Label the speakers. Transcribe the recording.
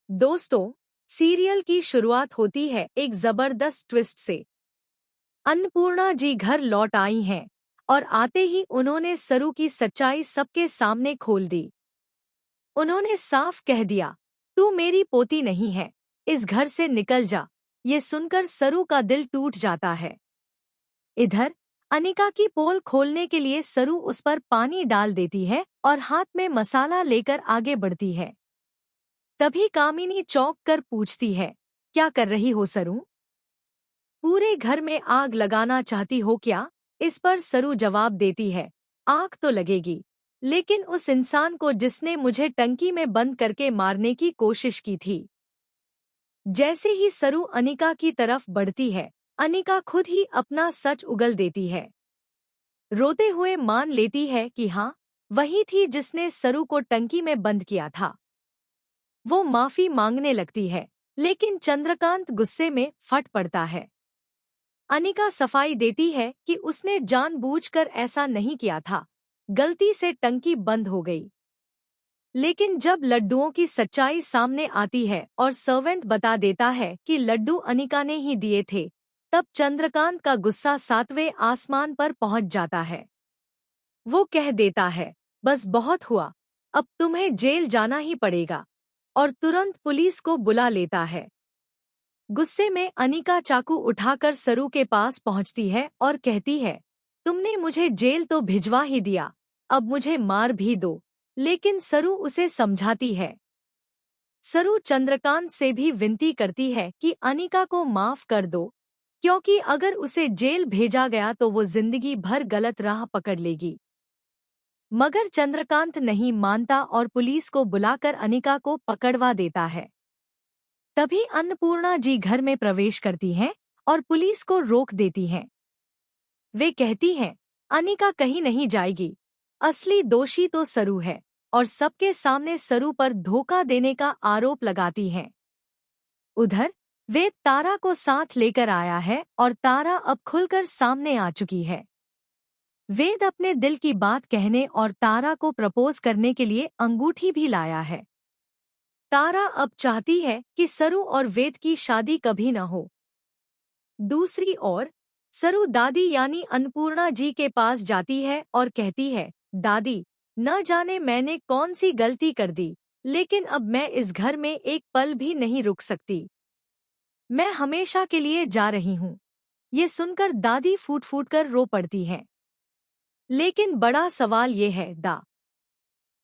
Speaker 1: दोस्तों, सीरियल की शुरुआत होती है एक जबरदस्त ट्विस्ट से। अन्नपूर्णा जी घर लौट आई हैं और आते ही उन्होंने सरू की सच्चाई सबके सामने खोल दी। उन्होंने साफ कह दिया, तू मेरी पोती नहीं है, इस घर से निकल जा। ये सुनकर सरू का दिल टूट जाता है। इधर अनिका की पोल खोलने के लिए सरू उस पर पानी डाल देती है और हाथ में मसाला लेकर आगे बढ़ती है। तभी कामिनी चौंक कर पूछती है, क्या कर रही हो सरू? पूरे घर में आग लगाना चाहती हो क्या? इस पर सरू जवाब देती है, आग तो लगेगी, लेकिन उस इंसान को जिसने मुझे टंकी में बंद करके मारने की कोशिश की थी। जैसे ही सरू अनिका की तरफ बढ़ती है, अनिका खुद ही अपना सच उगल देती है। रोते हुए मान लेती है कि हाँ, वही थी जिसने सरू को टंकी में बंद किया था। वो माफी मांगने लगती है, लेकिन चंद्रकांत गुस्से में फट पड़ता है। अनिका सफाई देती है कि उसने जानबूझकर ऐसा नहीं किया था, गलती से टंकी बंद हो गई। लेकिन जब लड्डुओं की सच्चाई सामने आती है और सर्वेंट बता देता है कि लड्डू अनिका ने ही दिए थे, तब चंद्रकांत का गुस्सा सातवें आसमान पर पहुंच जाता है। वो कह देता है, बस बहुत हुआ, अब तुम्हें जेल जाना ही पड़ेगा, और तुरंत पुलिस को बुला लेता है। गुस्से में अनिका चाकू उठाकर सरू के पास पहुंचती है और कहती है, तुमने मुझे जेल तो भिजवा ही दिया, अब मुझे मार भी दो। लेकिन सरू उसे समझाती है। सरू चंद्रकांत से भी विनती करती है कि अनिका को माफ कर दो, क्योंकि अगर उसे जेल भेजा गया तो वो जिंदगी भर गलत राह पकड़ लेगी। मगर चंद्रकांत नहीं मानता और पुलिस को बुलाकर अनिका को पकड़वा देता है। तभी अन्नपूर्णा जी घर में प्रवेश करती हैं और पुलिस को रोक देती हैं। वे कहती हैं, अनिका कहीं नहीं जाएगी, असली दोषी तो सरू है, और सबके सामने सरू पर धोखा देने का आरोप लगाती हैं। उधर वेद तारा को साथ लेकर आया है और तारा अब खुलकर सामने आ चुकी है। वेद अपने दिल की बात कहने और तारा को प्रपोज करने के लिए अंगूठी भी लाया है। तारा अब चाहती है कि सरू और वेद की शादी कभी न हो। दूसरी ओर सरू दादी यानी अन्नपूर्णा जी के पास जाती है और कहती है, दादी, न जाने मैंने कौन सी गलती कर दी, लेकिन अब मैं इस घर में एक पल भी नहीं रुक सकती। मैं हमेशा के लिए जा रही हूँ। ये सुनकर दादी फूट फूट कर रो पड़ती हैं। लेकिन बड़ा सवाल ये है,